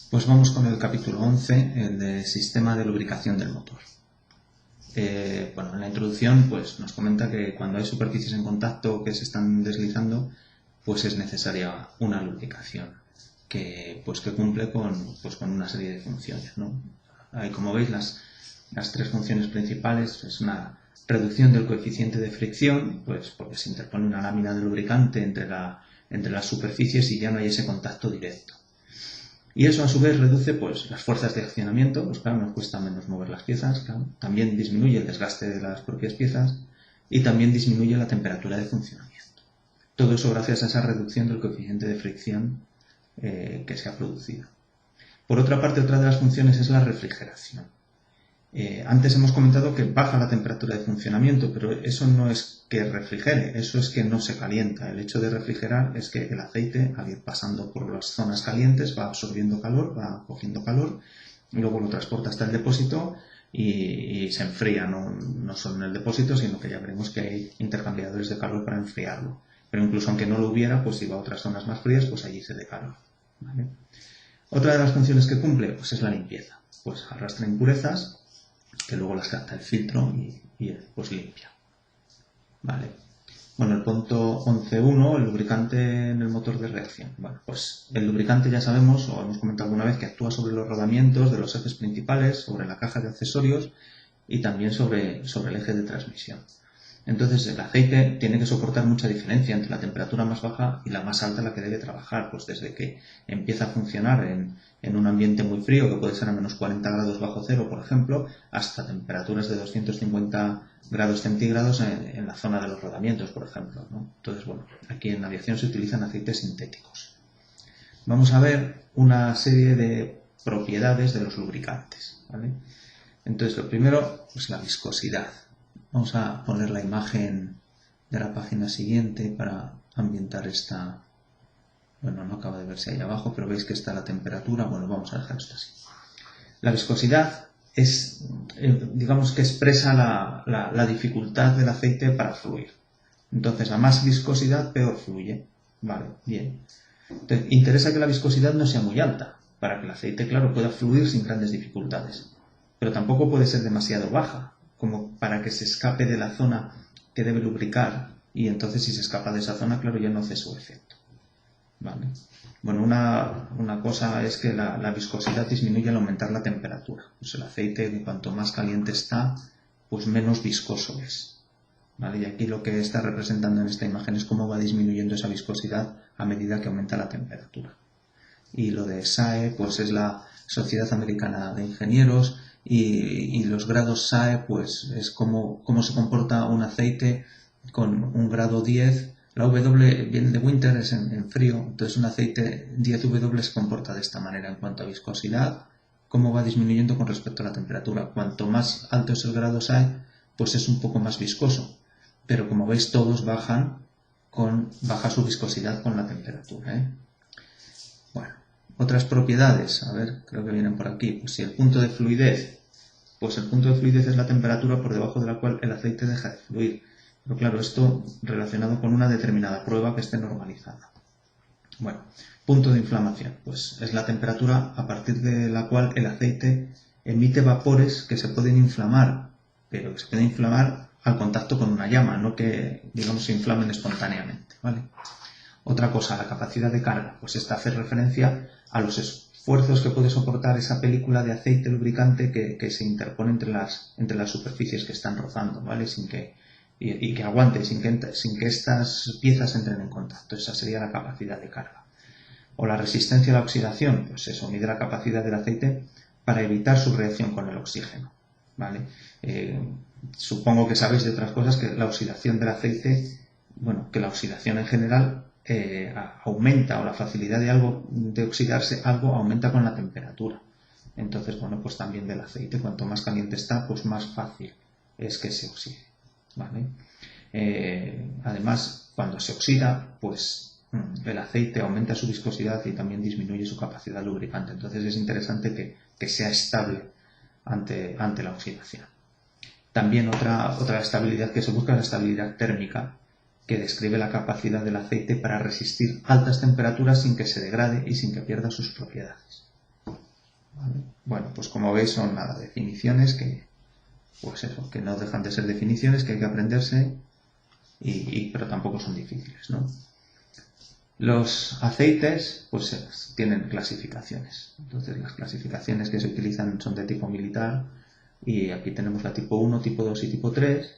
Pues vamos con el capítulo 11, el de sistema de lubricación del motor. Bueno, en la introducción pues, nos comenta que cuando hay superficies en contacto que se están deslizando, pues es necesaria una lubricación que cumple con una serie de funciones, ¿no? Ahí, como veis, las tres funciones principales es una reducción del coeficiente de fricción, pues porque se interpone una lámina de lubricante entre las superficies y ya no hay ese contacto directo. Y eso a su vez reduce pues, las fuerzas de accionamiento, pues claro, nos cuesta menos mover las piezas, claro. También disminuye el desgaste de las propias piezas y también disminuye la temperatura de funcionamiento. Todo eso gracias a esa reducción del coeficiente de fricción que se ha producido. Por otra parte, otra de las funciones es la refrigeración. Antes hemos comentado que baja la temperatura de funcionamiento, pero eso no es que refrigere, eso es que no se calienta. El hecho de refrigerar es que el aceite, al ir pasando por las zonas calientes, va absorbiendo calor, va cogiendo calor, y luego lo transporta hasta el depósito y se enfría, no solo en el depósito, sino que ya veremos que hay intercambiadores de calor para enfriarlo. Pero incluso aunque no lo hubiera, pues si va a otras zonas más frías, pues allí cede calor, ¿vale? Otra de las funciones que cumple pues es la limpieza. Pues arrastra impurezas que luego las capta el filtro y pues limpia. Vale. Bueno, el punto 11.1, el lubricante en el motor de reacción. Bueno, pues el lubricante ya sabemos, o hemos comentado alguna vez, que actúa sobre los rodamientos de los ejes principales, sobre la caja de accesorios y también sobre el eje de transmisión. Entonces el aceite tiene que soportar mucha diferencia entre la temperatura más baja y la más alta a la que debe trabajar, pues desde que empieza a funcionar en un ambiente muy frío, que puede ser a menos 40 grados bajo cero, por ejemplo, hasta temperaturas de 250 grados centígrados en la zona de los rodamientos, por ejemplo, ¿no? Entonces, bueno, aquí en aviación se utilizan aceites sintéticos. Vamos a ver una serie de propiedades de los lubricantes, ¿vale? Entonces, lo primero, pues la viscosidad. Vamos a poner la imagen de la página siguiente para ambientar esta. Bueno, no acaba de verse ahí abajo, pero veis que está la temperatura. Bueno, vamos a dejar esto así. La viscosidad es, digamos que expresa la dificultad del aceite para fluir. Entonces, a más viscosidad, peor fluye. Vale, bien. Entonces, interesa que la viscosidad no sea muy alta, para que el aceite, claro, pueda fluir sin grandes dificultades. Pero tampoco puede ser demasiado baja, como para que se escape de la zona que debe lubricar, y entonces si se escapa de esa zona, claro, ya no hace su efecto. ¿Vale? Bueno, una cosa es que la viscosidad disminuye al aumentar la temperatura. Pues el aceite, cuanto más caliente está, pues menos viscoso es. ¿Vale? Y aquí lo que está representando en esta imagen es cómo va disminuyendo esa viscosidad a medida que aumenta la temperatura. Y lo de SAE, pues es la Sociedad Americana de Ingenieros, y los grados SAE, pues es cómo se comporta un aceite con un grado 10. La W viene de winter, es en frío, entonces un aceite 10W se comporta de esta manera en cuanto a viscosidad, cómo va disminuyendo con respecto a la temperatura. Cuanto más alto es el grado SAE, pues es un poco más viscoso, pero como veis todos baja su viscosidad con la temperatura, ¿eh? Bueno, otras propiedades, a ver, creo que vienen por aquí. Pues si el punto de fluidez, pues el punto de fluidez es la temperatura por debajo de la cual el aceite deja de fluir. Pero claro, esto relacionado con una determinada prueba que esté normalizada. Bueno, punto de inflamación, pues es la temperatura a partir de la cual el aceite emite vapores que se pueden inflamar, pero que se pueden inflamar al contacto con una llama, no que, digamos, se inflamen espontáneamente, ¿vale? Otra cosa, la capacidad de carga, pues esta hace referencia a los esfuerzos que puede soportar esa película de aceite lubricante que se interpone entre las superficies que están rozando, ¿vale? Y que aguante, sin que estas piezas entren en contacto. Esa sería la capacidad de carga. O la resistencia a la oxidación, pues eso mide la capacidad del aceite para evitar su reacción con el oxígeno, ¿vale? Supongo que sabéis de otras cosas que la oxidación del aceite, bueno, que la oxidación en general aumenta, o la facilidad de oxidarse algo aumenta con la temperatura. Entonces, bueno, pues también del aceite, cuanto más caliente está, pues más fácil es que se oxide, ¿vale? Además, cuando se oxida, pues el aceite aumenta su viscosidad y también disminuye su capacidad lubricante. Entonces es interesante que sea estable ante la oxidación. También otra estabilidad que se busca es la estabilidad térmica, que describe la capacidad del aceite para resistir altas temperaturas sin que se degrade y sin que pierda sus propiedades. ¿vale? Bueno, pues como veis son nada, definiciones que, pues eso, que no dejan de ser definiciones que hay que aprenderse, pero tampoco son difíciles, ¿no? Los aceites, pues tienen clasificaciones. Entonces las clasificaciones que se utilizan son de tipo militar y aquí tenemos la tipo 1, tipo 2 y tipo 3.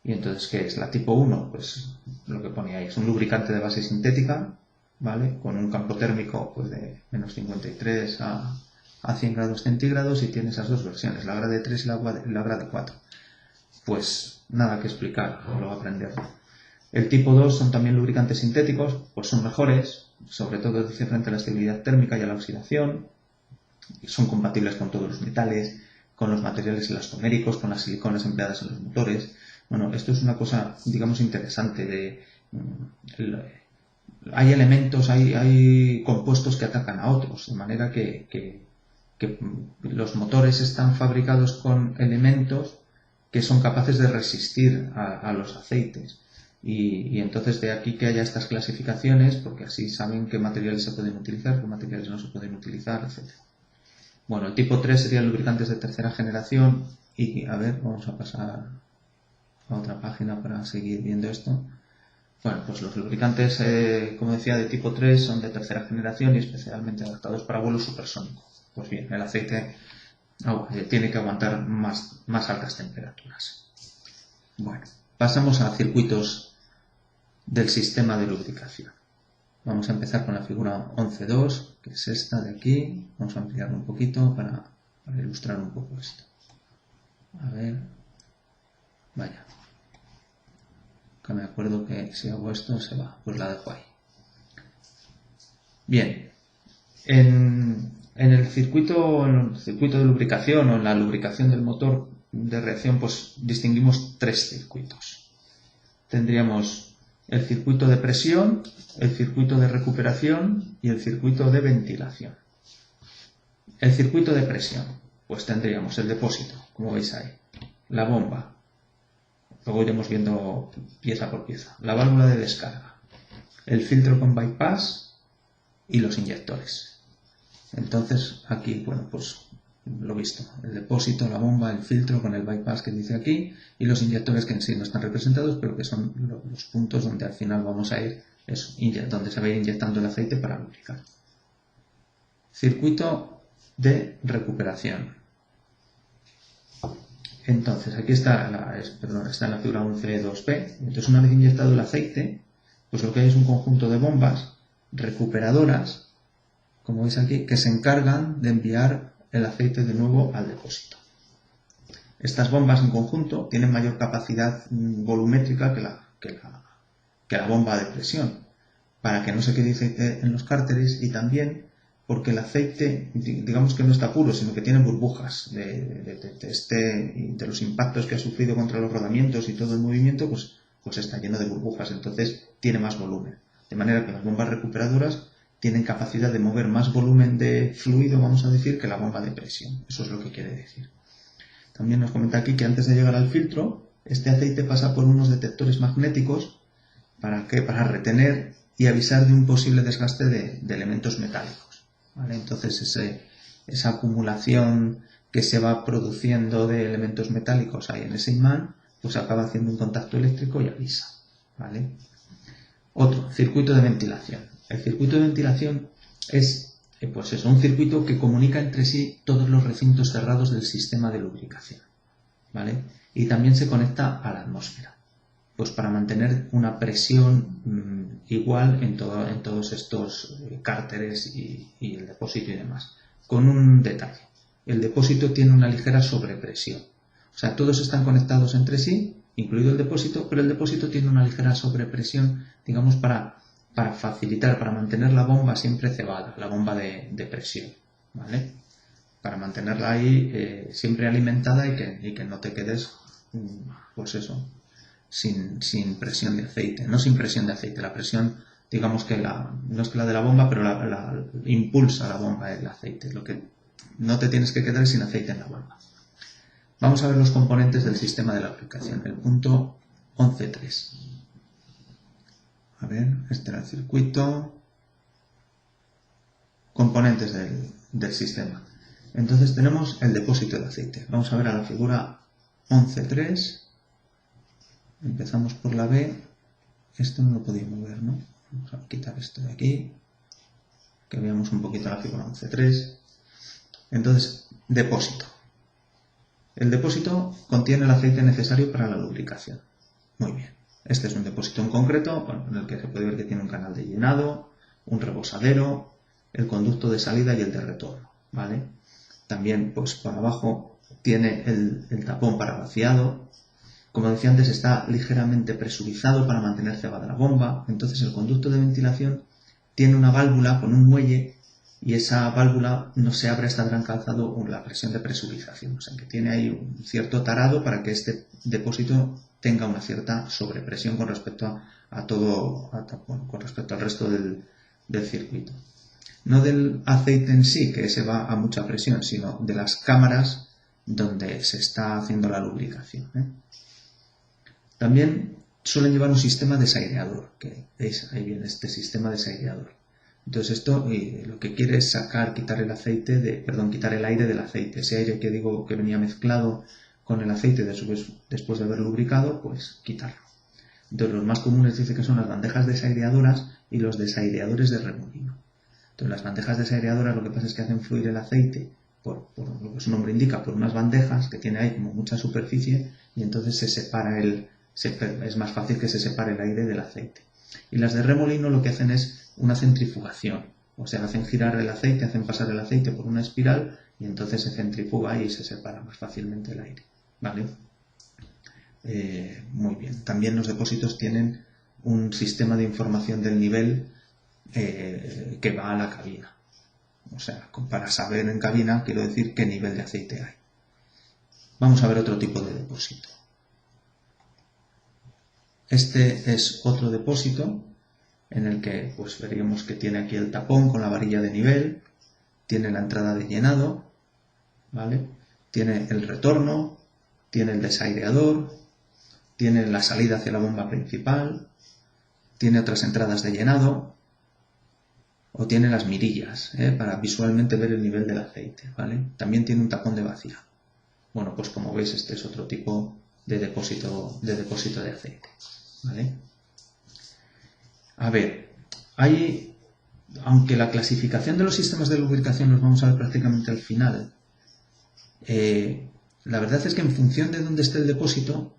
Y entonces, ¿qué es? La tipo 1, pues lo que pone ahí es un lubricante de base sintética, ¿vale? Con un campo térmico pues, de menos 53 a 100 grados centígrados y tiene esas dos versiones, la grade 3 y la grade 4. Pues nada que explicar, lo va a aprender. El tipo 2 son también lubricantes sintéticos, pues son mejores, sobre todo dice frente a la estabilidad térmica y a la oxidación, son compatibles con todos los metales, con los materiales elastoméricos, con las siliconas empleadas en los motores. Bueno, esto es una cosa, digamos, interesante. Hay elementos, hay compuestos que atacan a otros, de manera que los motores están fabricados con elementos que son capaces de resistir a los aceites. Y entonces de aquí que haya estas clasificaciones, porque así saben qué materiales se pueden utilizar, qué materiales no se pueden utilizar, etc. Bueno, el tipo 3 serían lubricantes de tercera generación y, a ver, vamos a pasar a otra página para seguir viendo esto. Bueno, pues los lubricantes, como decía, de tipo 3 son de tercera generación y especialmente adaptados para vuelo supersónico. Pues bien, el aceite tiene que aguantar más altas temperaturas. Bueno, pasamos a circuitos del sistema de lubricación. Vamos a empezar con la figura 11.2, que es esta de aquí. Vamos a ampliarlo un poquito para ilustrar un poco esto. A ver. Vaya. Que me acuerdo que si hago esto se va. Pues la dejo ahí. Bien. En el circuito de lubricación o en la lubricación del motor de reacción, pues distinguimos tres circuitos. Tendríamos el circuito de presión, el circuito de recuperación y el circuito de ventilación. El circuito de presión, pues tendríamos el depósito, como veis ahí, la bomba, luego iremos viendo pieza por pieza, la válvula de descarga, el filtro con bypass y los inyectores. Entonces aquí, bueno, pues lo visto, el depósito, la bomba, el filtro con el bypass que dice aquí y los inyectores que en sí no están representados, pero que son los puntos donde al final vamos a ir, donde se va a ir inyectando el aceite para lubricar. Circuito de recuperación. Entonces, aquí está en la figura 11.2p. Entonces, una vez inyectado el aceite, pues lo que hay es un conjunto de bombas recuperadoras, como veis aquí, que se encargan de enviar el aceite de nuevo al depósito. Estas bombas en conjunto tienen mayor capacidad volumétrica que la bomba de presión, para que no se quede aceite en los cárteres y también porque el aceite, digamos que no está puro, sino que tiene burbujas de los impactos que ha sufrido contra los rodamientos y todo el movimiento, pues está lleno de burbujas, entonces tiene más volumen. De manera que las bombas recuperadoras tienen capacidad de mover más volumen de fluido, vamos a decir, que la bomba de presión. Eso es lo que quiere decir. También nos comenta aquí que antes de llegar al filtro, este aceite pasa por unos detectores magnéticos. ¿Para qué? Para retener y avisar de un posible desgaste de elementos metálicos, ¿vale? Entonces esa acumulación que se va produciendo de elementos metálicos ahí en ese imán, pues acaba haciendo un contacto eléctrico y avisa, ¿vale? Otro, circuito de ventilación. El circuito de ventilación es pues eso, un circuito que comunica entre sí todos los recintos cerrados del sistema de lubricación, ¿vale? Y también se conecta a la atmósfera, pues para mantener una presión igual en todos estos cárteres y el depósito y demás. Con un detalle, el depósito tiene una ligera sobrepresión. O sea, todos están conectados entre sí, incluido el depósito, pero el depósito tiene una ligera sobrepresión, digamos, para facilitar, para mantener la bomba siempre cebada, la bomba de presión, ¿vale? Para mantenerla ahí siempre alimentada y que no te quedes, pues eso, sin presión de aceite. No sin presión de aceite, la presión, digamos que no es que la de la bomba, pero la impulsa la bomba el aceite. Lo que no te tienes que quedar sin aceite en la bomba. Vamos a ver los componentes del sistema de la aplicación. El punto 11.3. A ver, este era el circuito. Componentes del sistema. Entonces tenemos el depósito de aceite. Vamos a ver a la figura 11.3. Empezamos por la B. Esto no lo podía mover, ¿no? Vamos a quitar esto de aquí. Que veamos un poquito la figura 11.3. Entonces, depósito. El depósito contiene el aceite necesario para la lubricación. Muy bien. Este es un depósito en concreto, en el que se puede ver que tiene un canal de llenado, un rebosadero, el conducto de salida y el de retorno, ¿vale? También, pues por abajo tiene el tapón para vaciado. Como decía antes, está ligeramente presurizado para mantener cebada la bomba. Entonces el conducto de ventilación tiene una válvula con un muelle y esa válvula no se abre hasta haber alcanzado la presión de presurización. O sea que tiene ahí un cierto tarado para que este depósito tenga una cierta sobrepresión con respecto con respecto al resto del circuito. No del aceite en sí, que ese va a mucha presión, sino de las cámaras donde se está haciendo la lubricación, ¿eh? También suelen llevar un sistema desaireador, que veis, ahí viene este sistema desaireador. Entonces esto lo que quiere es quitar el aire del aceite. Ese aire que digo que venía mezclado con el aceite después de haber lubricado, pues quitarlo. Entonces los más comunes dice que son las bandejas desaireadoras y los desaireadores de remolino. Entonces las bandejas desaireadoras lo que pasa es que hacen fluir el aceite, por lo que su nombre indica, por unas bandejas que tiene ahí como mucha superficie y entonces es más fácil que se separe el aire del aceite. Y las de remolino lo que hacen es una centrifugación, o sea, hacen girar el aceite, hacen pasar el aceite por una espiral y entonces se centrifuga y se separa más fácilmente el aire, ¿vale? Muy bien. También los depósitos tienen un sistema de información del nivel que va a la cabina. O sea, para saber en cabina, quiero decir qué nivel de aceite hay. Vamos a ver otro tipo de depósito. Este es otro depósito en el que pues veríamos que tiene aquí el tapón con la varilla de nivel, tiene la entrada de llenado, ¿vale? Tiene el retorno, tiene el desaireador, tiene la salida hacia la bomba principal, tiene otras entradas de llenado o tiene las mirillas, para visualmente ver el nivel del aceite, ¿vale? También tiene un tapón de vaciado. Bueno, pues como veis este es otro tipo de depósito de aceite, ¿vale? A ver, aunque la clasificación de los sistemas de lubricación los vamos a ver prácticamente al final, la verdad es que en función de dónde esté el depósito,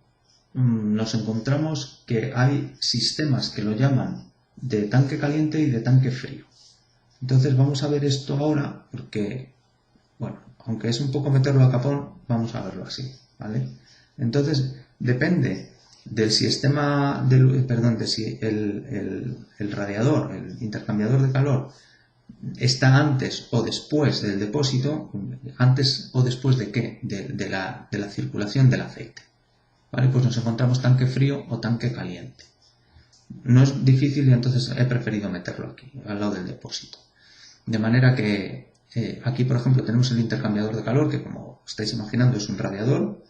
nos encontramos que hay sistemas que lo llaman de tanque caliente y de tanque frío. Entonces vamos a ver esto ahora porque, bueno, aunque es un poco meterlo a capón, vamos a verlo así, ¿vale? Entonces, depende del sistema, de si el radiador, el intercambiador de calor, está antes o después del depósito. ¿Antes o después de qué? De la circulación del aceite, ¿vale? Pues nos encontramos tanque frío o tanque caliente. No es difícil y entonces he preferido meterlo aquí, al lado del depósito. De manera que aquí, por ejemplo, tenemos el intercambiador de calor, que como estáis imaginando es un radiador,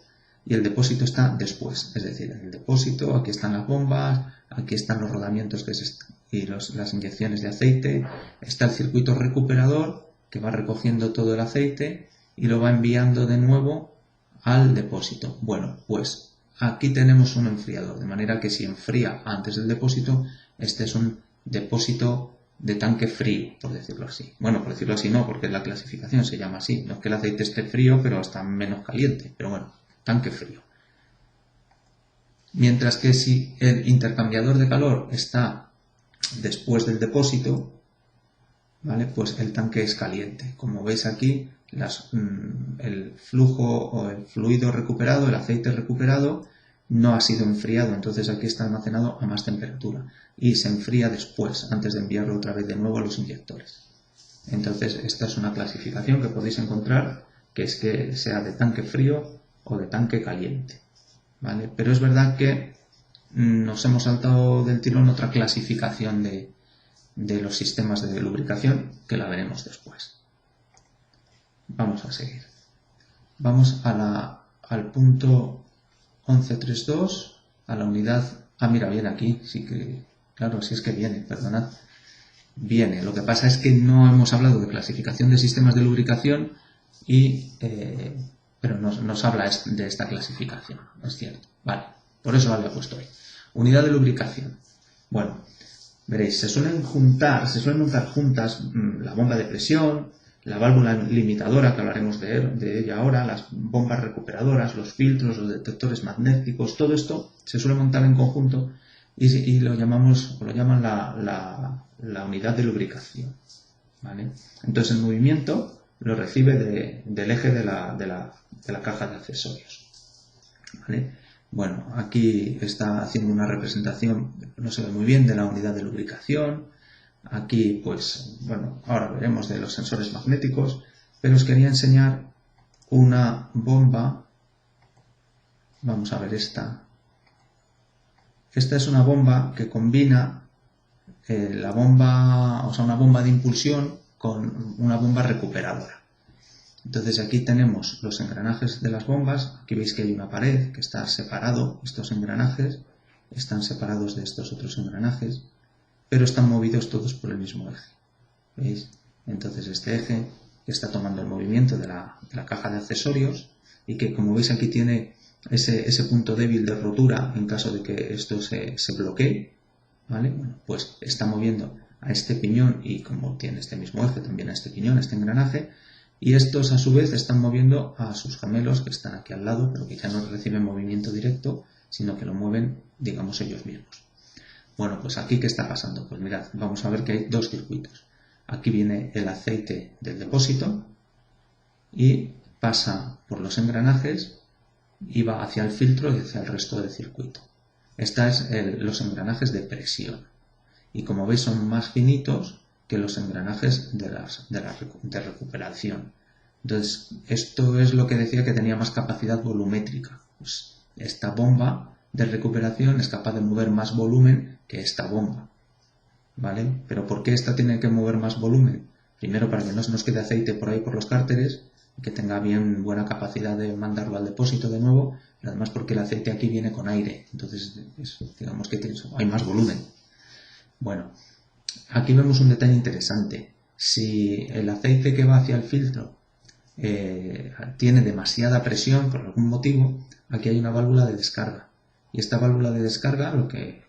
y el depósito está después. Es decir, en el depósito, aquí están las bombas, aquí están los rodamientos y las inyecciones de aceite, está el circuito recuperador, que va recogiendo todo el aceite y lo va enviando de nuevo al depósito. Bueno, pues aquí tenemos un enfriador, de manera que si enfría antes del depósito, este es un depósito de tanque frío, por decirlo así. Bueno, por decirlo así no, porque la clasificación se llama así. No es que el aceite esté frío, pero está menos caliente. Pero bueno, tanque frío. Mientras que si el intercambiador de calor está después del depósito, ¿vale? Pues el tanque es caliente. Como veis aquí, el flujo o el fluido recuperado, el aceite recuperado, no ha sido enfriado, entonces aquí está almacenado a más temperatura y se enfría después, antes de enviarlo otra vez de nuevo a los inyectores. Entonces esta es una clasificación que podéis encontrar, que es que sea de tanque frío o de tanque caliente, ¿vale? Pero es verdad que nos hemos saltado del tirón otra clasificación de los sistemas de lubricación, que la veremos después. Vamos a seguir. Vamos al punto 11.3.2, a la unidad. Mira, viene aquí, sí que, claro, sí es que viene, perdonad. Viene, lo que pasa es que no hemos hablado de clasificación de sistemas de lubricación, pero nos habla de esta clasificación, es cierto. Vale, por eso lo había puesto ahí. Unidad de lubricación. Bueno, veréis, se suelen montar juntas la bomba de presión, la válvula limitadora, que hablaremos de ella ahora, las bombas recuperadoras, los filtros, los detectores magnéticos, todo esto se suele montar en conjunto y lo llaman la unidad de lubricación. ¿Vale? Entonces el movimiento lo recibe del eje de la caja de accesorios. ¿Vale? Bueno, aquí está haciendo una representación, no se ve muy bien, de la unidad de lubricación. Aquí, pues, bueno, ahora veremos de los sensores magnéticos, pero os quería enseñar una bomba. Vamos a ver esta. Esta es una bomba que combina una bomba de impulsión con una bomba recuperadora. Entonces aquí tenemos los engranajes de las bombas. Aquí veis que hay una pared que está separado. Estos engranajes están separados de estos otros engranajes, pero están movidos todos por el mismo eje. ¿Veis? Entonces este eje está tomando el movimiento de la caja de accesorios y que, como veis, aquí tiene ese punto débil de rotura en caso de que esto se bloquee. ¿Vale? Bueno, pues está moviendo a este piñón y, como tiene este mismo eje, también a este piñón, a este engranaje, y estos a su vez están moviendo a sus gemelos que están aquí al lado, pero que ya no reciben movimiento directo, sino que lo mueven, digamos, ellos mismos. Bueno, pues aquí, ¿qué está pasando? Pues mirad, vamos a ver que hay dos circuitos. Aquí viene el aceite del depósito y pasa por los engranajes y va hacia el filtro y hacia el resto del circuito. Esta es los engranajes de presión. Y como veis, son más finitos que los engranajes de recuperación. Entonces, esto es lo que decía que tenía más capacidad volumétrica. Pues esta bomba de recuperación es capaz de mover más volumen que esta bomba. ¿Vale? Pero ¿por qué esta tiene que mover más volumen? Primero, para que no se nos quede aceite por ahí por los cárteres, que tenga buena capacidad de mandarlo al depósito de nuevo, pero además porque el aceite aquí viene con aire. Entonces, digamos que hay más volumen. Bueno, aquí vemos un detalle interesante. Si el aceite que va hacia el filtro tiene demasiada presión por algún motivo, aquí hay una válvula de descarga. Y esta válvula de descarga, lo que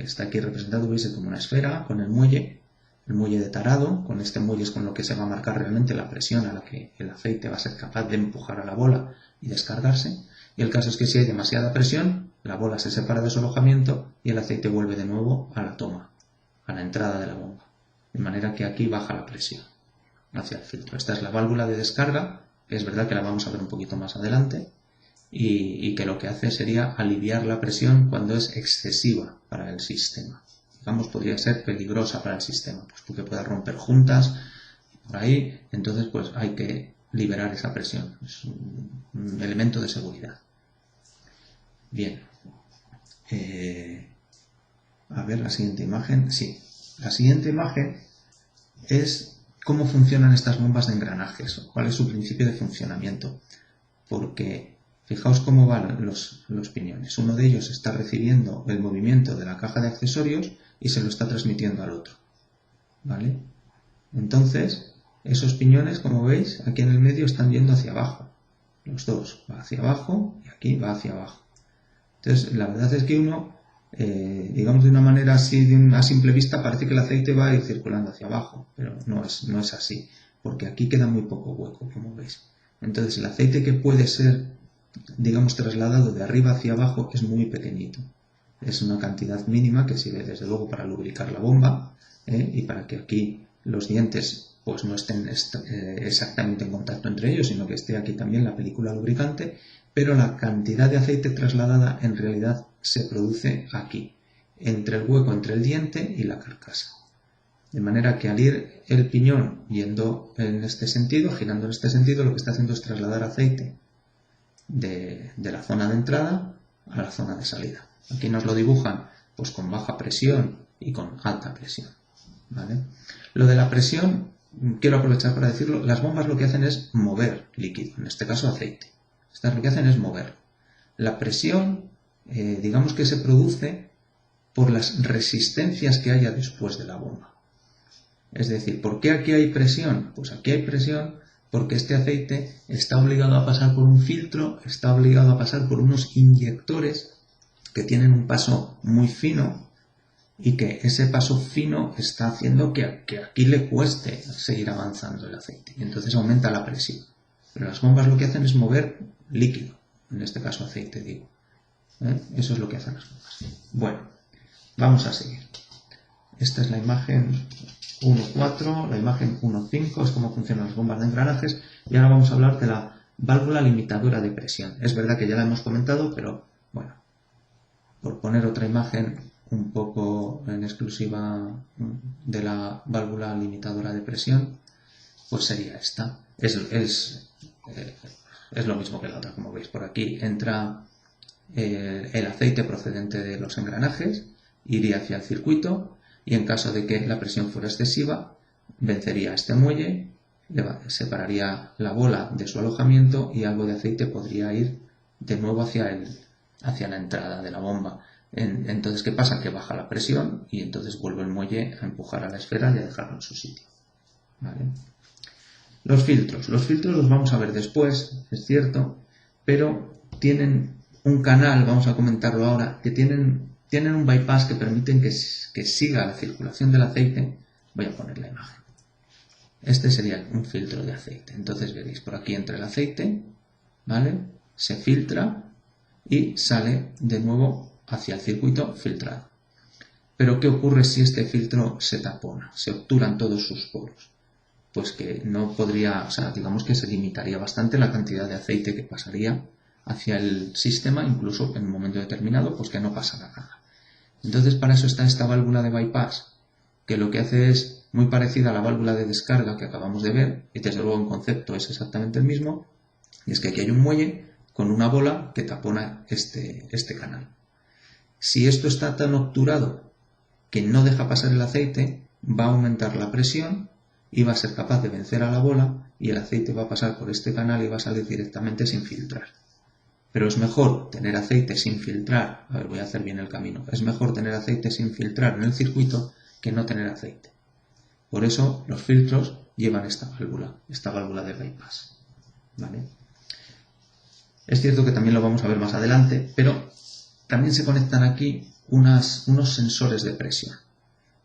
está aquí representado, veis, es como una esfera con el muelle de tarado. Con este muelle es con lo que se va a marcar realmente la presión a la que el aceite va a ser capaz de empujar a la bola y descargarse. Y el caso es que si hay demasiada presión, la bola se separa de su alojamiento y el aceite vuelve de nuevo a la toma, a la entrada de la bomba. De manera que aquí baja la presión hacia el filtro. Esta es la válvula de descarga, que es verdad que la vamos a ver un poquito más adelante, y que lo que hace sería aliviar la presión cuando es excesiva para el sistema. Digamos, podría ser peligrosa para el sistema, pues porque pueda romper juntas por ahí. Entonces, pues hay que liberar esa presión. Es un elemento de seguridad. Bien. A ver la siguiente imagen. Sí, la siguiente imagen es cómo funcionan estas bombas de engranajes, o cuál es su principio de funcionamiento. Porque fijaos cómo van los piñones. Uno de ellos está recibiendo el movimiento de la caja de accesorios y se lo está transmitiendo al otro. ¿Vale? Entonces, esos piñones, como veis, aquí en el medio están yendo hacia abajo. Los dos, va hacia abajo y aquí va hacia abajo. Entonces, la verdad es que uno, digamos de una manera así, a simple vista, parece que el aceite va a ir circulando hacia abajo, pero no es así, porque aquí queda muy poco hueco, como veis. Entonces, el aceite que puede ser, digamos, trasladado de arriba hacia abajo es muy pequeñito. Es una cantidad mínima que sirve, desde luego, para lubricar la bomba, y para que aquí los dientes pues no estén exactamente en contacto entre ellos, sino que esté aquí también la película lubricante, pero la cantidad de aceite trasladada en realidad se produce aquí, entre el hueco entre el diente y la carcasa. De manera que al ir el piñón yendo en este sentido, girando en este sentido, lo que está haciendo es trasladar aceite de la zona de entrada a la zona de salida. Aquí nos lo dibujan pues con baja presión y con alta presión. ¿Vale? Lo de la presión, quiero aprovechar para decirlo, las bombas lo que hacen es mover líquido, en este caso aceite. Estas lo que hacen es mover. La presión, digamos que se produce por las resistencias que haya después de la bomba. Es decir, ¿por qué aquí hay presión? Pues aquí hay presión porque este aceite está obligado a pasar por un filtro, está obligado a pasar por unos inyectores que tienen un paso muy fino y que ese paso fino está haciendo que aquí le cueste seguir avanzando el aceite y entonces aumenta la presión. Pero las bombas lo que hacen es mover líquido, en este caso aceite, digo. Eso es lo que hacen las bombas. Bueno, vamos a seguir. Esta es la imagen 1.4, la imagen 1.5 es cómo funcionan las bombas de engranajes y ahora vamos a hablar de la válvula limitadora de presión. Es verdad que ya la hemos comentado, pero bueno, por poner otra imagen un poco en exclusiva de la válvula limitadora de presión, pues sería esta. Es lo mismo que la otra, como veis. Por aquí entra el aceite procedente de los engranajes, iría hacia el circuito y en caso de que la presión fuera excesiva, vencería este muelle, separaría la bola de su alojamiento y algo de aceite podría ir de nuevo hacia la entrada de la bomba. Entonces, ¿qué pasa? Que baja la presión y entonces vuelve el muelle a empujar a la esfera y a dejarlo en su sitio. ¿Vale? Los filtros los vamos a ver después, es cierto, pero tienen un canal, vamos a comentarlo ahora, que tienen un bypass que permiten que siga la circulación del aceite. Voy a poner la imagen. Este sería un filtro de aceite. Entonces veréis, por aquí entra el aceite, ¿vale? Se filtra y sale de nuevo hacia el circuito filtrado. Pero ¿qué ocurre si este filtro se tapona? Se obturan todos sus poros. Pues que no podría, o sea, digamos que se limitaría bastante la cantidad de aceite que pasaría hacia el sistema, incluso en un momento determinado, pues que no pasará nada. Entonces, para eso está esta válvula de bypass, que lo que hace es muy parecida a la válvula de descarga que acabamos de ver, y desde luego en concepto es exactamente el mismo, y es que aquí hay un muelle con una bola que tapona este canal. Si esto está tan obturado que no deja pasar el aceite, va a aumentar la presión y va a ser capaz de vencer a la bola y el aceite va a pasar por este canal y va a salir directamente sin filtrar. Pero es mejor tener aceite sin filtrar, a ver, voy a hacer bien el camino, es mejor tener aceite sin filtrar en el circuito que no tener aceite. Por eso los filtros llevan esta válvula de bypass. ¿Vale? Es cierto que también lo vamos a ver más adelante, pero también se conectan aquí unos sensores de presión.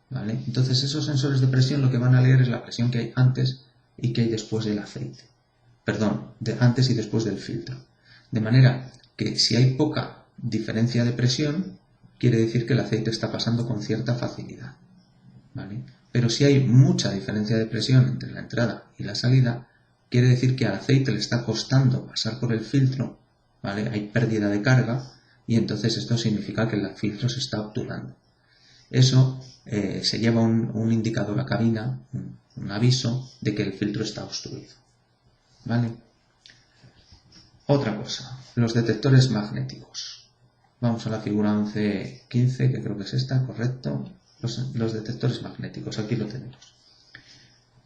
¿Vale? Entonces esos sensores de presión lo que van a leer es la presión que hay antes y que hay después del aceite. Perdón, antes y después del filtro. De manera que si hay poca diferencia de presión, quiere decir que el aceite está pasando con cierta facilidad. ¿Vale? Pero si hay mucha diferencia de presión entre la entrada y la salida, quiere decir que al aceite le está costando pasar por el filtro, ¿vale? Hay pérdida de carga y entonces esto significa que el filtro se está obturando. Eso se lleva un indicador a cabina, un aviso de que el filtro está obstruido. ¿Vale? Otra cosa, los detectores magnéticos. Vamos a la figura 11.15, que creo que es esta, correcto. Los detectores magnéticos, aquí lo tenemos.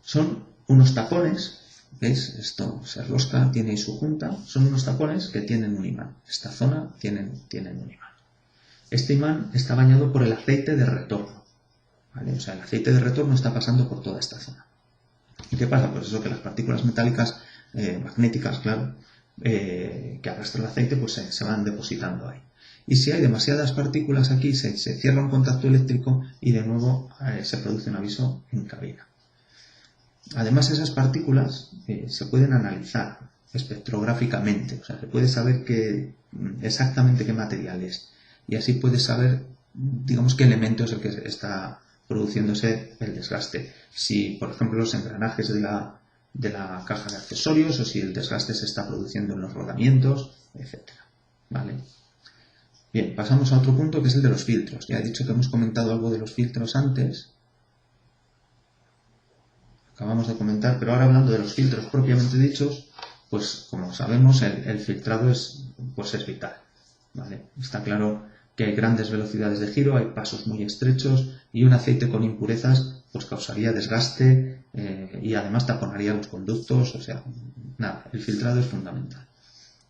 Son unos tapones, ¿veis? Esto se rosca, tiene ahí su junta. Son unos tapones que tienen un imán. Esta zona tienen un imán. Este imán está bañado por el aceite de retorno. ¿Vale? O sea, el aceite de retorno está pasando por toda esta zona. ¿Y qué pasa? Pues eso, que las partículas metálicas magnéticas, claro, que arrastra el aceite, pues se van depositando ahí. Y si hay demasiadas partículas aquí, se cierra un contacto eléctrico y de nuevo se produce un aviso en cabina. Además, esas partículas se pueden analizar espectrográficamente, o sea, se puede saber exactamente qué material es. Y así puedes saber, digamos, qué elemento es el que está produciéndose el desgaste. Si, por ejemplo, los engranajes de la caja de accesorios o si el desgaste se está produciendo en los rodamientos, etc. ¿Vale? Bien, pasamos a otro punto que es el de los filtros. Ya he dicho que hemos comentado algo de los filtros antes. Acabamos de comentar, pero ahora hablando de los filtros propiamente dichos, pues como sabemos el filtrado es vital. ¿Vale? Está claro que hay grandes velocidades de giro, hay pasos muy estrechos y un aceite con impurezas pues causaría desgaste y además taponaría los conductos, o sea, nada, el filtrado es fundamental.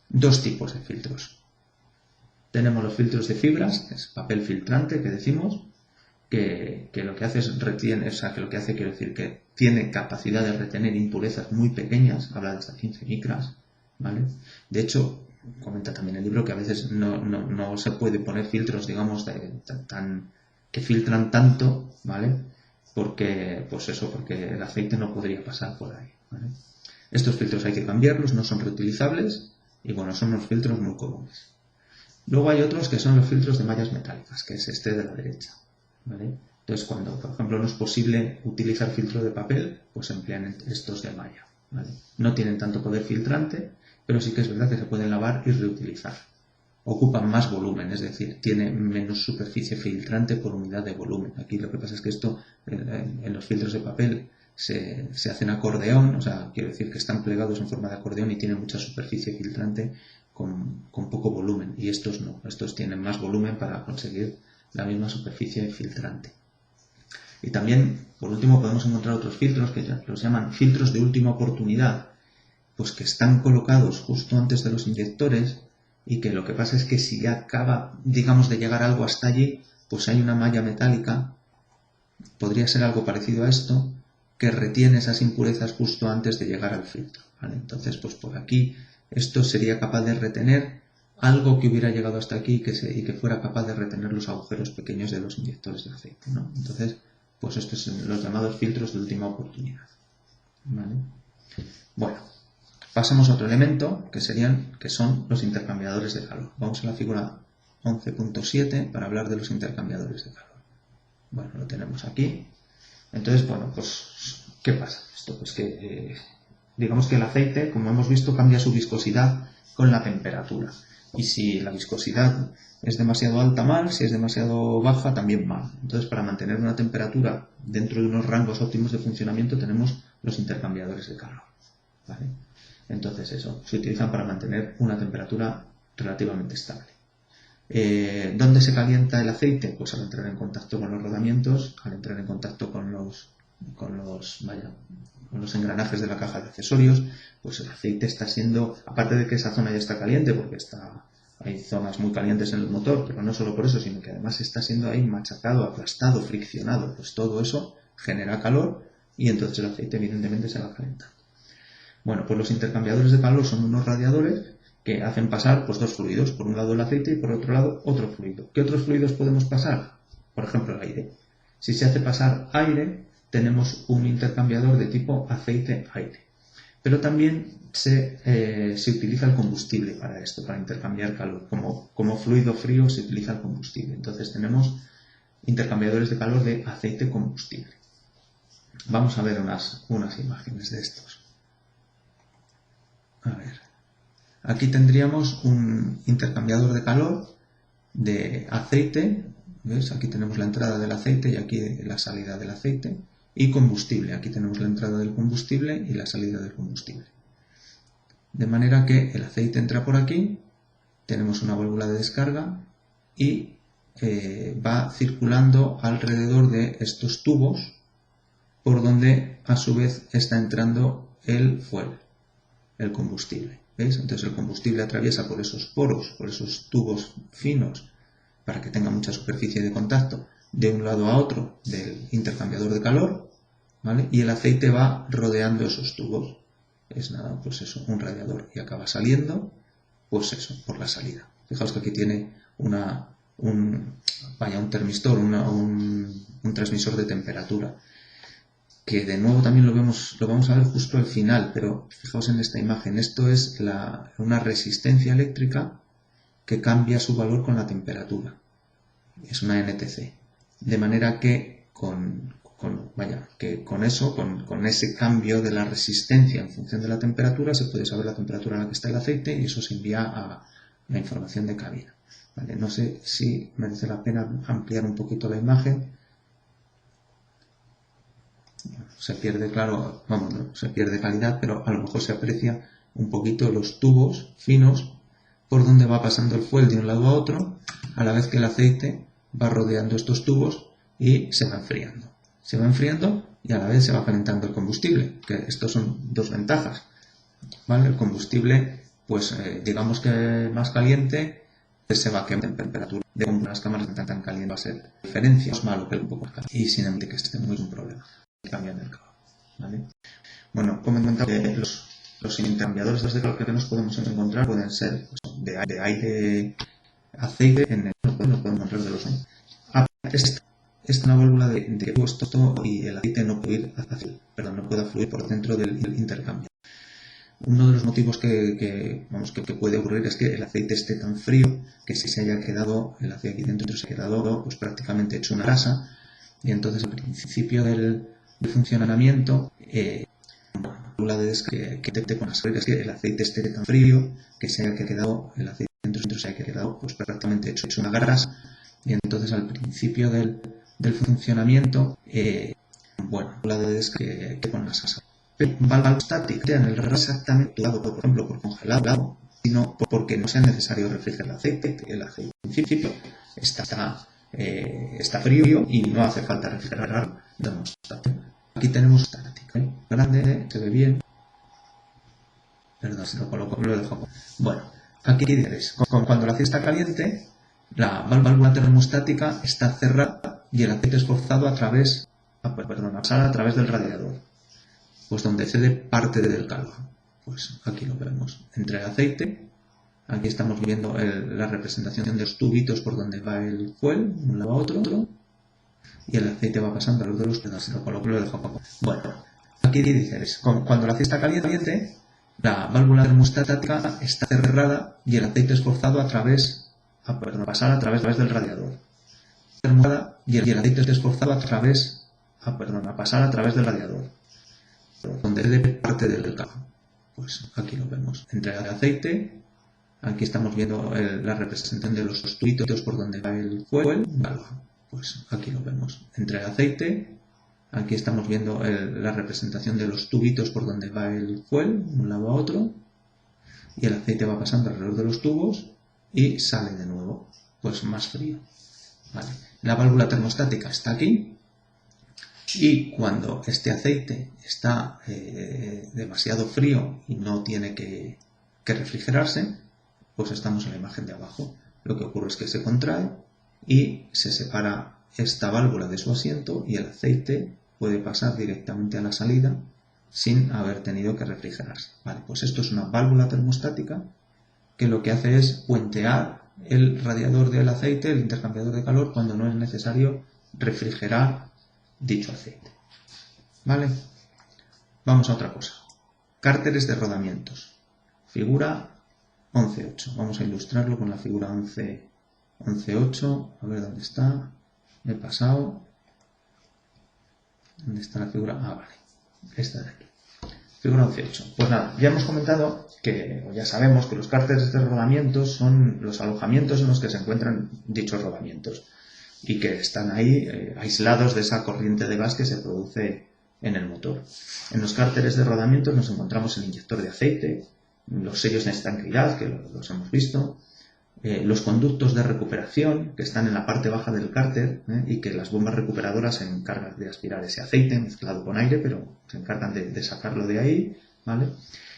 Dos tipos de filtros. Tenemos los filtros de fibras, que es papel filtrante que decimos, que lo que hace es retiene, o sea, que lo que hace, quiero decir, que tiene capacidad de retener impurezas muy pequeñas, habla de hasta 15 micras, ¿vale? De hecho, comenta también el libro que a veces no se puede poner filtros, digamos, que filtran tanto, ¿vale? Porque, pues eso, porque el aceite no podría pasar por ahí, ¿vale? Estos filtros hay que cambiarlos, no son reutilizables y bueno, son unos filtros muy comunes. Luego hay otros que son los filtros de mallas metálicas, que es este de la derecha, ¿vale? Entonces, cuando, por ejemplo, no es posible utilizar filtro de papel, pues se emplean estos de malla, ¿vale? No tienen tanto poder filtrante, pero sí que es verdad que se pueden lavar y reutilizar. Ocupan más volumen, es decir, tiene menos superficie filtrante por unidad de volumen. Aquí lo que pasa es que esto, en los filtros de papel, se hacen acordeón, o sea, quiero decir que están plegados en forma de acordeón y tienen mucha superficie filtrante con poco volumen. Y estos no, estos tienen más volumen para conseguir la misma superficie filtrante. Y también, por último, podemos encontrar otros filtros que los llaman filtros de última oportunidad, pues que están colocados justo antes de los inyectores y que lo que pasa es que si ya acaba, digamos, de llegar algo hasta allí, pues hay una malla metálica, podría ser algo parecido a esto, que retiene esas impurezas justo antes de llegar al filtro, ¿vale? Entonces, pues por aquí, esto sería capaz de retener algo que hubiera llegado hasta aquí y que fuera capaz de retener los agujeros pequeños de los inyectores de aceite, ¿no? Entonces, pues estos son los llamados filtros de última oportunidad, ¿vale? Bueno, pasamos a otro elemento que son los intercambiadores de calor. Vamos a la figura 11.7 para hablar de los intercambiadores de calor. Bueno, lo tenemos aquí. Entonces, bueno, pues, ¿qué pasa? Esto, pues que, digamos que el aceite, como hemos visto, cambia su viscosidad con la temperatura. Y si la viscosidad es demasiado alta, mal; si es demasiado baja, también mal. Entonces, para mantener una temperatura dentro de unos rangos óptimos de funcionamiento, tenemos los intercambiadores de calor, ¿vale? Entonces, eso, se utilizan para mantener una temperatura relativamente estable. ¿Dónde se calienta el aceite? Pues al entrar en contacto con los rodamientos, al entrar en contacto con los engranajes de la caja de accesorios, pues el aceite está siendo, aparte de que esa zona ya está caliente, porque hay zonas muy calientes en el motor, pero no solo por eso, sino que además está siendo ahí machacado, aplastado, friccionado, pues todo eso genera calor y entonces el aceite evidentemente se va calentando. Bueno, pues los intercambiadores de calor son unos radiadores que hacen pasar pues dos fluidos, por un lado el aceite y por otro lado otro fluido. ¿Qué otros fluidos podemos pasar? Por ejemplo, el aire. Si se hace pasar aire, tenemos un intercambiador de tipo aceite-aire. Pero también se utiliza el combustible para esto, para intercambiar calor. Como fluido frío se utiliza el combustible. Entonces tenemos intercambiadores de calor de aceite-combustible. Vamos a ver unas imágenes de estos. A ver. Aquí tendríamos un intercambiador de calor de aceite, ¿ves? Aquí tenemos la entrada del aceite y aquí la salida del aceite, y combustible. Aquí tenemos la entrada del combustible y la salida del combustible. De manera que el aceite entra por aquí, tenemos una válvula de descarga y va circulando alrededor de estos tubos por donde a su vez está entrando el fuel, el combustible. ¿Veis? Entonces el combustible atraviesa por esos poros, por esos tubos finos, para que tenga mucha superficie de contacto de un lado a otro del intercambiador de calor, ¿vale? Y el aceite va rodeando esos tubos. Es nada, pues eso, un radiador, y acaba saliendo, pues eso, por la salida. Fijaos que aquí tiene un termistor, un transmisor de temperatura, que de nuevo también lo vamos a ver justo al final, pero fijaos en esta imagen. Esto es una resistencia eléctrica que cambia su valor con la temperatura. Es una NTC. De manera que con ese cambio de la resistencia en función de la temperatura se puede saber la temperatura a la que está el aceite y eso se envía a la información de cabina. ¿Vale? No sé si merece la pena ampliar un poquito la imagen. Se pierde, claro, se pierde calidad, pero a lo mejor se aprecia un poquito los tubos finos por donde va pasando el fuel de un lado a otro, a la vez que el aceite va rodeando estos tubos y se va enfriando. Se va enfriando y a la vez se va calentando el combustible, que estos son dos ventajas, ¿vale? El combustible, pues digamos que más caliente, se va a quemar en temperatura. de cómo las cámaras tan calientes va a ser diferencia, es malo que un poco caliente y sin embargo que esté muy un problema. Cambian el calor, ¿vale? Bueno, como he comentado, los intercambiadores de calor que nos podemos encontrar pueden ser pues, de aire, aceite, no podemos encontrar de los años. Esta es una válvula de puesto y el aceite no puede no puede fluir por dentro del intercambio. Uno de los motivos que puede ocurrir es que el aceite esté tan frío que si se haya quedado el aceite aquí dentro se ha quedado pues prácticamente hecho una grasa, y entonces al principio del funcionamiento que te pones es que el aceite esté tan frío que se haya quedado el aceite dentro se haya quedado pues prácticamente hecho una grasa, y entonces al principio del funcionamiento la es que con las asas válvula estática en el exactamente por ejemplo por congelado, sino porque no sea necesario refrigerar el aceite en principio está frío y no hace falta refrigerarlo. Aquí tenemos estática, grande, se ve bien. Perdón, si lo coloco, lo dejo. Bueno, aquí dices, cuando el aceite está caliente, la válvula termostática está cerrada y el aceite es forzado a pasar a través del radiador, pues donde cede parte del calor. Pues aquí lo vemos. Entre el aceite, aquí estamos viendo la representación de los tubitos por donde va el fuel, de un lado a otro, y el aceite va pasando a los de los pedazos, si lo coloco, lo dejo poco. Bueno, aquí dices, cuando el aceite está caliente, la válvula termostática está cerrada y el aceite es forzado a pasar a través del radiador. Y el aceite es forzado a pasar a través del radiador, donde cede parte del calor. Pues aquí lo vemos. Entre el aceite, aquí estamos viendo la representación de los tubitos por donde va el fuel. Pues aquí lo vemos. Entre el aceite, aquí estamos viendo la representación de los tubitos por donde va el fuel, de un lado a otro, y el aceite va pasando alrededor de los tubos y sale de nuevo, pues más frío. ¿Vale? La válvula termostática está aquí, y cuando este aceite está demasiado frío y no tiene que refrigerarse, pues estamos en la imagen de abajo. Lo que ocurre es que se contrae y se separa esta válvula de su asiento y el aceite puede pasar directamente a la salida sin haber tenido que refrigerarse. Vale, pues esto es una válvula termostática que lo que hace es puentear el radiador del aceite, el intercambiador de calor, cuando no es necesario refrigerar dicho aceite. ¿Vale? Vamos a otra cosa. Cárteres de rodamientos. Figura 11.8. Vamos a ilustrarlo con la figura 11.8. A ver dónde está. Me he pasado. ¿Dónde está la figura? Ah, vale. Esta de aquí. Figura 11.8. Pues nada, ya hemos comentado o ya sabemos que los cárteres de rodamientos son los alojamientos en los que se encuentran dichos rodamientos y que están ahí aislados de esa corriente de gas que se produce en el motor. En los cárteres de rodamientos nos encontramos el inyector de aceite, los sellos de estanqueidad, que los hemos visto, los conductos de recuperación, que están en la parte baja del cárter, y que las bombas recuperadoras se encargan de aspirar ese aceite mezclado con aire, pero se encargan de sacarlo de ahí, ¿vale?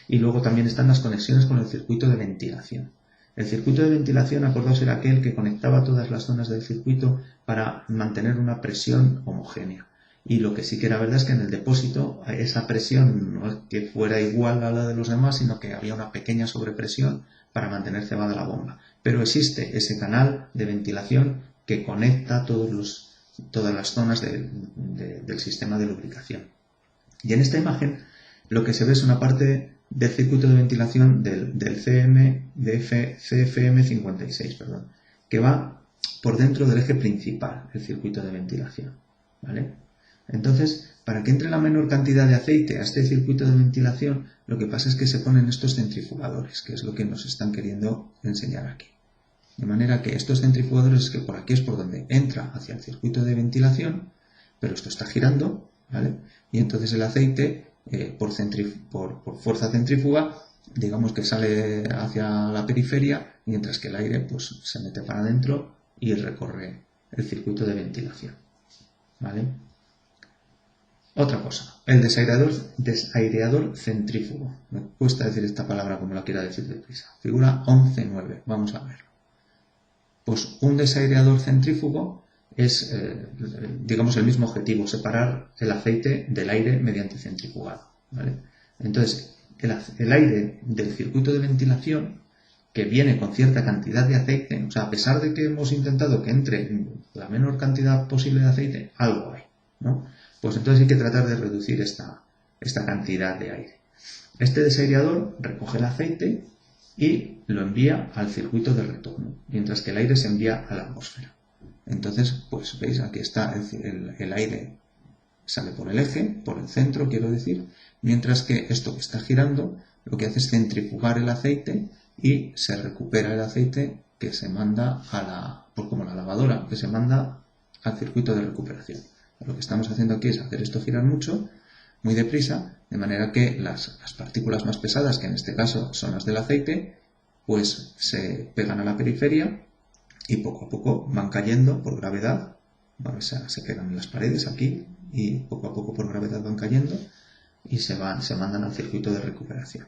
Y luego también están las conexiones con el circuito de ventilación. El circuito de ventilación, acordaos, era aquel que conectaba todas las zonas del circuito para mantener una presión homogénea. Y lo que sí que era verdad es que en el depósito esa presión no es que fuera igual a la de los demás, sino que había una pequeña sobrepresión para mantener cebada la bomba. Pero existe ese canal de ventilación que conecta todas las zonas del sistema de lubricación. Y en esta imagen lo que se ve es una parte del circuito de ventilación del CFM56, que va por dentro del eje principal, el circuito de ventilación. ¿Vale? Entonces, para que entre la menor cantidad de aceite a este circuito de ventilación, lo que pasa es que se ponen estos centrifugadores, que es lo que nos están queriendo enseñar aquí. De manera que estos centrifugadores, que por aquí es por donde entra hacia el circuito de ventilación, pero esto está girando, ¿vale? Y entonces el aceite, por fuerza centrífuga, digamos que sale hacia la periferia, mientras que el aire pues, se mete para adentro y recorre el circuito de ventilación. ¿Vale? Otra cosa, el desaireador centrífugo. Me cuesta decir esta palabra como la quiera decir deprisa. Figura 11.9. Vamos a verlo. Pues un desaireador centrífugo es, digamos, el mismo objetivo, separar el aceite del aire mediante centrifugado, ¿vale? Entonces, el aire del circuito de ventilación, que viene con cierta cantidad de aceite, o sea, a pesar de que hemos intentado que entre la menor cantidad posible de aceite, algo hay, ¿no? Pues entonces hay que tratar de reducir esta cantidad de aire. Este desaireador recoge el aceite y lo envía al circuito de retorno, mientras que el aire se envía a la atmósfera. Entonces, pues veis, aquí está el aire sale por el eje, por el centro, quiero decir, mientras que esto que está girando lo que hace es centrifugar el aceite y se recupera el aceite que se manda pues como la lavadora, que se manda al circuito de recuperación. Lo que estamos haciendo aquí es hacer esto girar mucho, muy deprisa, de manera que las partículas más pesadas, que en este caso son las del aceite, pues se pegan a la periferia y poco a poco van cayendo por gravedad, ¿vale? O sea, se pegan en las paredes aquí y poco a poco por gravedad van cayendo y se mandan al circuito de recuperación.